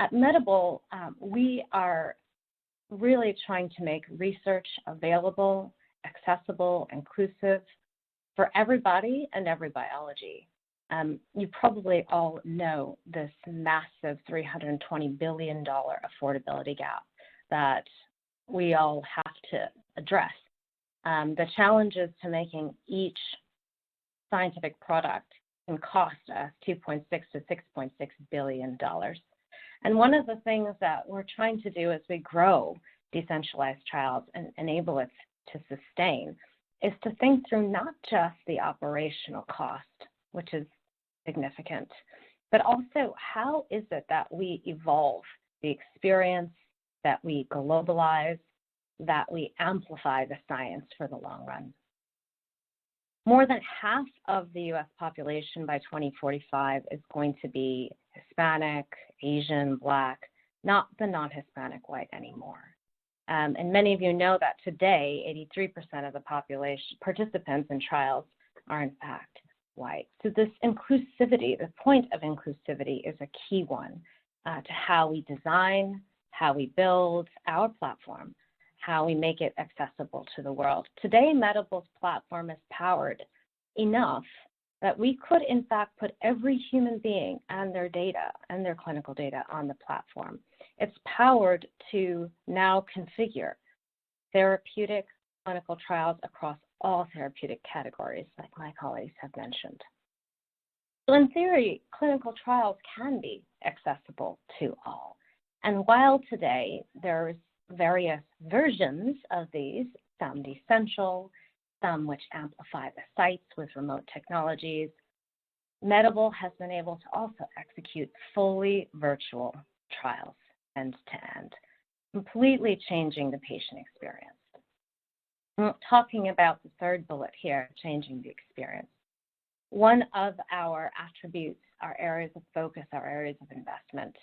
At Medable, we are really trying to make research available, accessible, inclusive for everybody and every biology. You probably all know this massive $320 billion affordability gap that we all have to address. The challenges to making each scientific product can cost us $2.6 to $6.6 billion. And one of the things that we're trying to do as we grow decentralized trials and enable it to sustain is to think through not just the operational cost, which is significant, but also how is it that we evolve the experience, that we globalize, that we amplify the science for the long run. More than half of the U.S. population by 2045 is going to be Hispanic, Asian, Black, not the non-Hispanic white anymore. And many of you know that today, 83% of the population participants in trials are in fact white. So this inclusivity, the point of inclusivity is a key one to how we design, how we build our platform, how we make it accessible to the world. Today, Medable's platform is powered enough that we could, in fact, put every human being and their data and their clinical data on the platform. It's powered to now configure therapeutic clinical trials across all therapeutic categories, like my colleagues have mentioned. So in theory, clinical trials can be accessible to all. And while today there's various versions of these, some decentral, some which amplify the sites with remote technologies, Medable has been able to also execute fully virtual trials end to end, completely changing the patient experience. I'm talking about the third bullet here, changing the experience. One of our attributes, our areas of focus, our areas of investment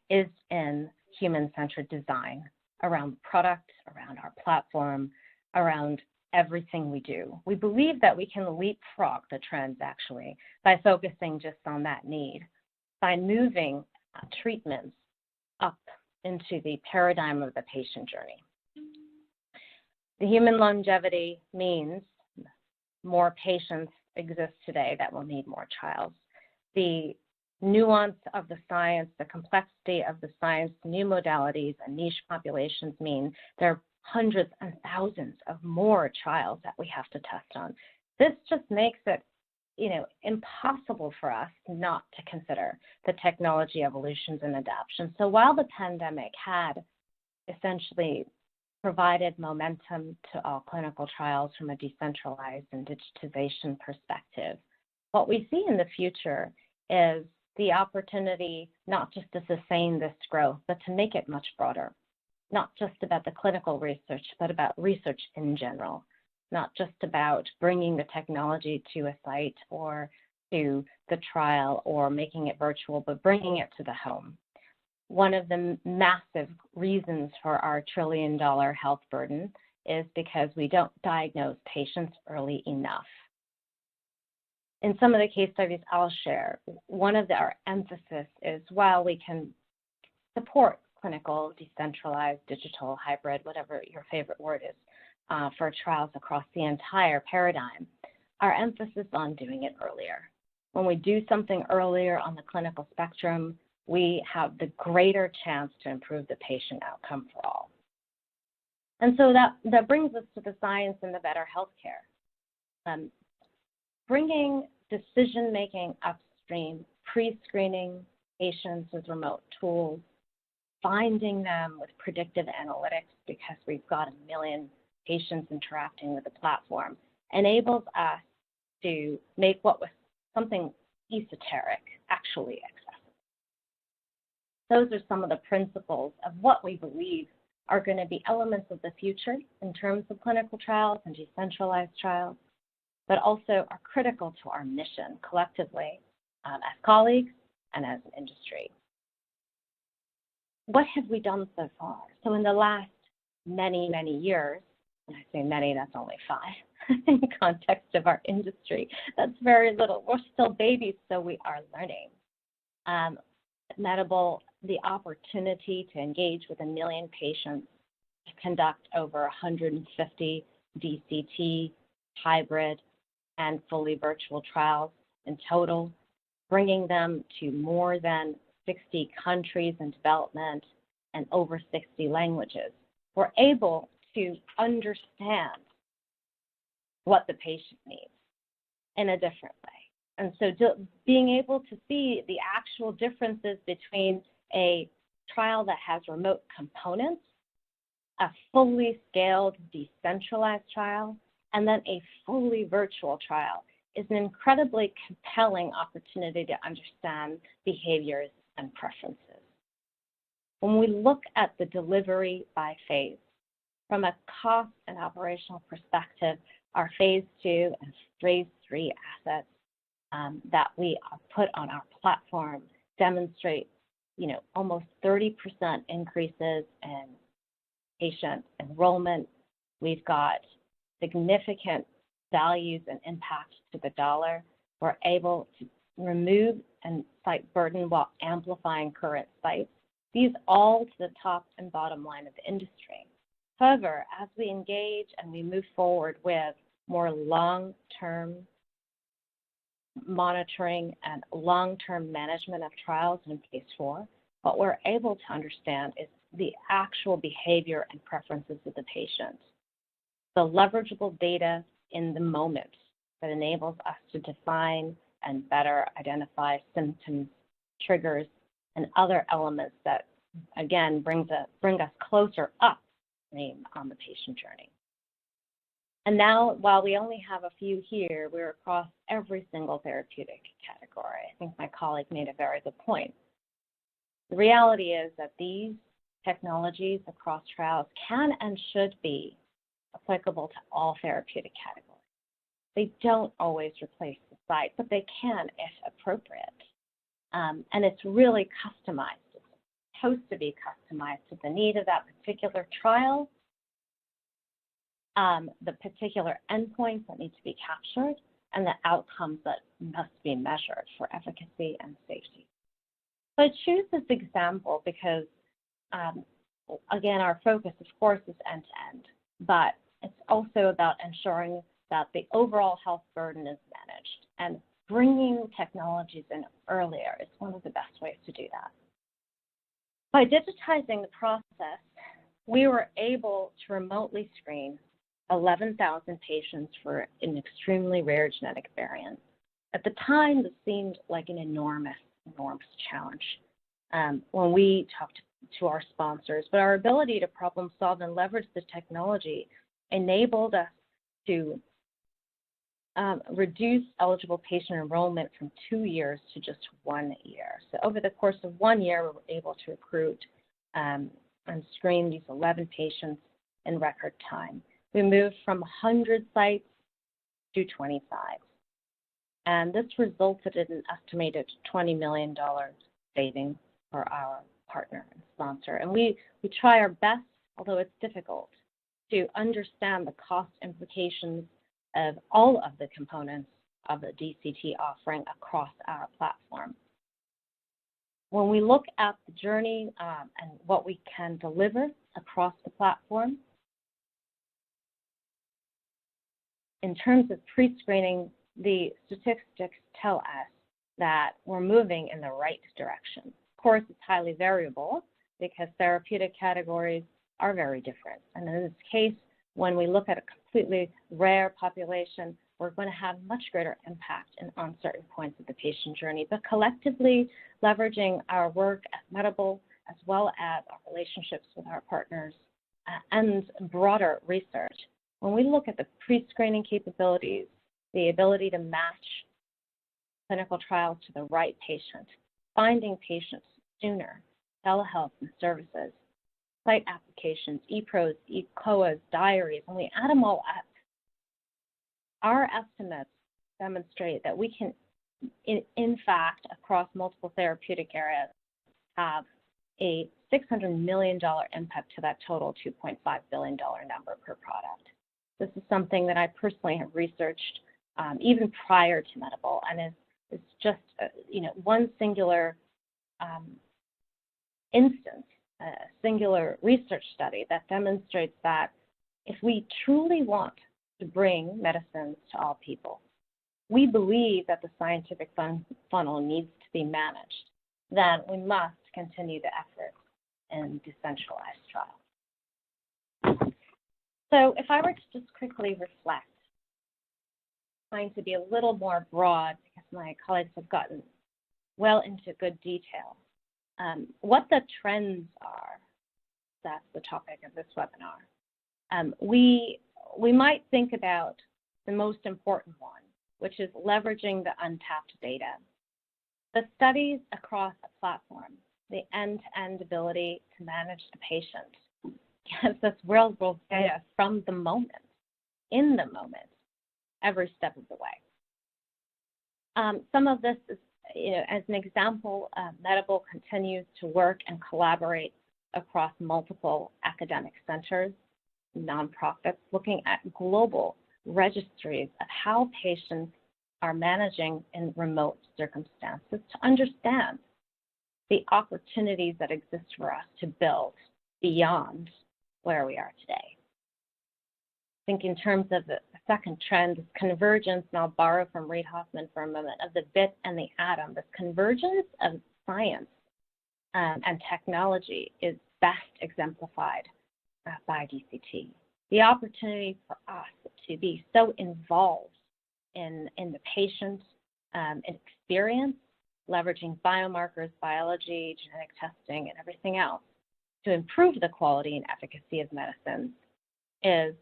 is in human-centered design around the product, around our platform, around everything we do. We believe that we can leapfrog the trends actually by focusing just on that need, by moving treatments up into the paradigm of the patient journey. The human longevity means more patients exist today that will need more trials. The nuance of the science, the complexity of the science, new modalities and niche populations mean there are hundreds and thousands of more trials that we have to test on. This just makes it, impossible for us not to consider the technology evolutions and adaptations. So while the pandemic had essentially provided momentum to all clinical trials from a decentralized and digitization perspective, what we see in the future is the opportunity not just to sustain this growth, but to make it much broader, not just about the clinical research, but about research in general, not just about bringing the technology to a site or to the trial or making it virtual, but bringing it to the home. One of the massive reasons for our trillion-dollar health burden is because we don't diagnose patients early enough. In some of the case studies I'll share, one of our emphasis is while we can support clinical, decentralized, digital, hybrid, whatever your favorite word is, for trials across the entire paradigm, our emphasis on doing it earlier. When we do something earlier on the clinical spectrum, we have the greater chance to improve the patient outcome for all. And so that brings us to the science and the better healthcare. Bringing decision-making upstream, pre-screening patients with remote tools, finding them with predictive analytics because we've got 1 million patients interacting with the platform, enables us to make what was something esoteric actually accessible. Those are some of the principles of what we believe are going to be elements of the future in terms of clinical trials and decentralized trials, but also are critical to our mission collectively as colleagues and as an industry. What have we done so far? So in the last many, many years, when I say many, that's only 5 in context of our industry, that's very little. We're still babies, so we are learning. Medable, the opportunity to engage with 1 million patients, to conduct over 150 DCT, hybrid, and fully virtual trials in total, bringing them to more than 60 countries in development and over 60 languages. We're able to understand what the patient needs in a different way. And so being able to see the actual differences between a trial that has remote components, a fully scaled, decentralized trial, and then a fully virtual trial is an incredibly compelling opportunity to understand behaviors and preferences. When we look at the delivery by phase, from a cost and operational perspective, our phase 2 and phase 3 assets that we put on our platform demonstrate, almost 30% increases in patient enrollment. We've got significant values and impact to the dollar. We're able to remove and site burden while amplifying current sites. These all to the top and bottom line of the industry. However, as we engage and we move forward with more long-term monitoring and long-term management of trials in phase 4, what we're able to understand is the actual behavior and preferences of the patient. The leverageable data in the moment that enables us to define and better identify symptoms, triggers, and other elements that, again, bring us closer up on the patient journey. And now, while we only have a few here, we're across every single therapeutic category. I think my colleague made a very good point. The reality is that these technologies across trials can and should be applicable to all therapeutic categories. They don't always replace the site, but they can if appropriate. And it's really customized. It's supposed to be customized to the need of that particular trial, the particular endpoints that need to be captured, and the outcomes that must be measured for efficacy and safety. So I choose this example because, again, our focus, of course, is end-to-end, but it's also about ensuring that the overall health burden is managed, and bringing technologies in earlier is one of the best ways to do that. By digitizing the process, we were able to remotely screen 11,000 patients for an extremely rare genetic variant. At the time, this seemed like an enormous challenge when we talked to our sponsors, but our ability to problem solve and leverage the technology enabled us to reduce eligible patient enrollment from 2 years to just 1 year. So over the course of 1 year, we were able to recruit and screen these 11 patients in record time. We moved from 100 sites to 25. And this resulted in an estimated $20 million savings for our partner and sponsor. And we try our best, although it's difficult, to understand the cost implications of all of the components of the DCT offering across our platform. When we look at the journey and what we can deliver across the platform, in terms of pre-screening, the statistics tell us that we're moving in the right direction. Of course, it's highly variable because therapeutic categories are very different. And in this case, when we look at a completely rare population, we're going to have much greater impact on certain points of the patient journey. But collectively, leveraging our work at Wearable, as well as our relationships with our partners and broader research, when we look at the pre-screening capabilities, the ability to match clinical trials to the right patient, finding patients sooner, telehealth and services, site applications, ePros, eCOAs, diaries, and we add them all up, our estimates demonstrate that we can, in fact, across multiple therapeutic areas, have a $600 million impact to that total $2.5 billion number per product. This is something that I personally have researched even prior to Wearable, and it's just one singular instance, a singular research study that demonstrates that if we truly want to bring medicines to all people, we believe that the scientific funnel needs to be managed, then we must continue the effort in decentralized trials. So if I were to just quickly reflect, trying to be a little more broad because my colleagues have gotten well into good detail, what the trends are, that's the topic of this webinar. We might think about the most important one, which is leveraging the untapped data. The studies across a platform, the end-to-end ability to manage the patient, gives us real-world data from the moment, in the moment, every step of the way. Some of this is, as an example, Wearable continues to work and collaborate across multiple academic centers, nonprofits, looking at global registries of how patients are managing in remote circumstances to understand the opportunities that exist for us to build beyond where we are today. I think in terms of the second trend, this convergence, and I'll borrow from Reid Hoffman for a moment, of the bit and the atom. This convergence of science and technology is best exemplified by DCT. The opportunity for us to be so involved in the patient experience, leveraging biomarkers, biology, genetic testing, and everything else to improve the quality and efficacy of medicines is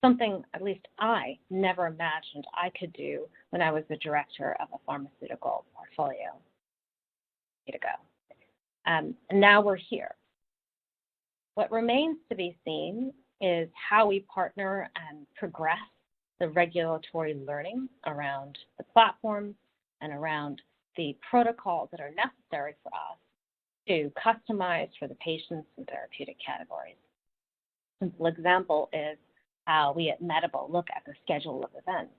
something at least I never imagined I could do when I was the director of a pharmaceutical portfolio a decade ago. And now we're here. What remains to be seen is how we partner and progress the regulatory learning around the platforms and around the protocols that are necessary for us to customize for the patients and therapeutic categories. A simple example is how we at Wearable look at the schedule of events.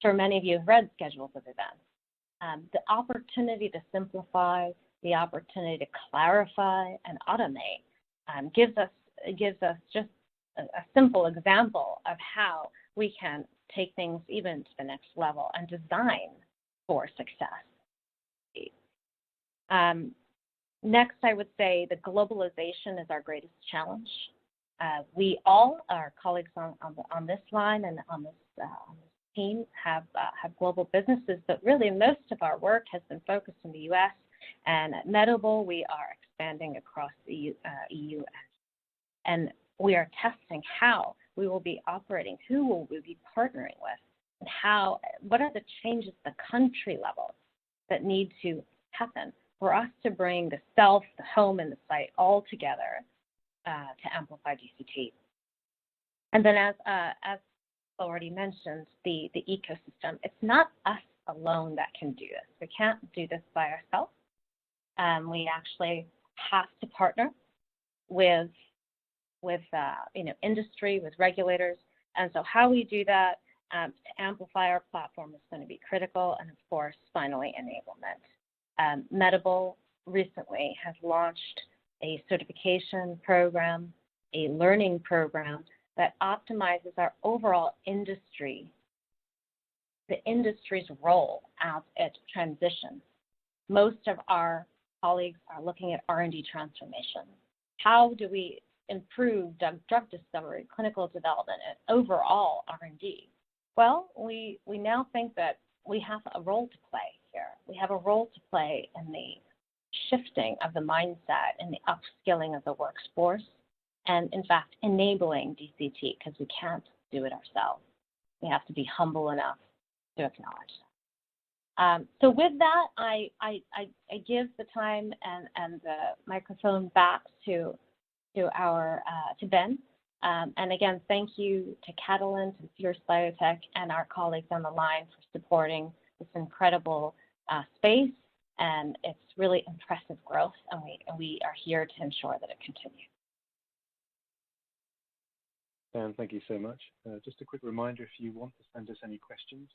Sure, many of you have read schedules of events. The opportunity to simplify, the opportunity to clarify and automate gives us just a simple example of how we can take things even to the next level and design for success. Next, I would say the globalization is our greatest challenge. We all, our colleagues on this line and on this team, have global businesses, but really most of our work has been focused in the U.S. And at Wearable, we are expanding across the EU, and we are testing how we will be operating, who will we be partnering with, and what are the changes at the country level that need to happen for us to bring the self, the home, and the site all together to amplify DCT. And then as already mentioned, the ecosystem, it's not us alone that can do this. We can't do this by ourselves. We actually have to partner with industry, with regulators. And so how we do that to amplify our platform is going to be critical. And of course, finally, enablement. Wearable recently has launched a certification program, a learning program that optimizes our overall industry, the industry's role as it transitions. Most of our colleagues are looking at R&D transformation. How do we improve drug discovery, clinical development, and overall R&D? Well, we now think that we have a role to play here. We have a role to play in the shifting of the mindset and the upskilling of the workforce, and in fact, enabling DCT, because we can't do it ourselves. We have to be humble enough to acknowledge that. So with that, I give the time and the microphone back to Ben. And again, thank you to Catalent and Fierce Biotech and our colleagues on the line for supporting this incredible space. And it's really impressive growth, and we are here to ensure that it continues. Dan, thank you so much. Just a quick reminder, if you want to send us any questions,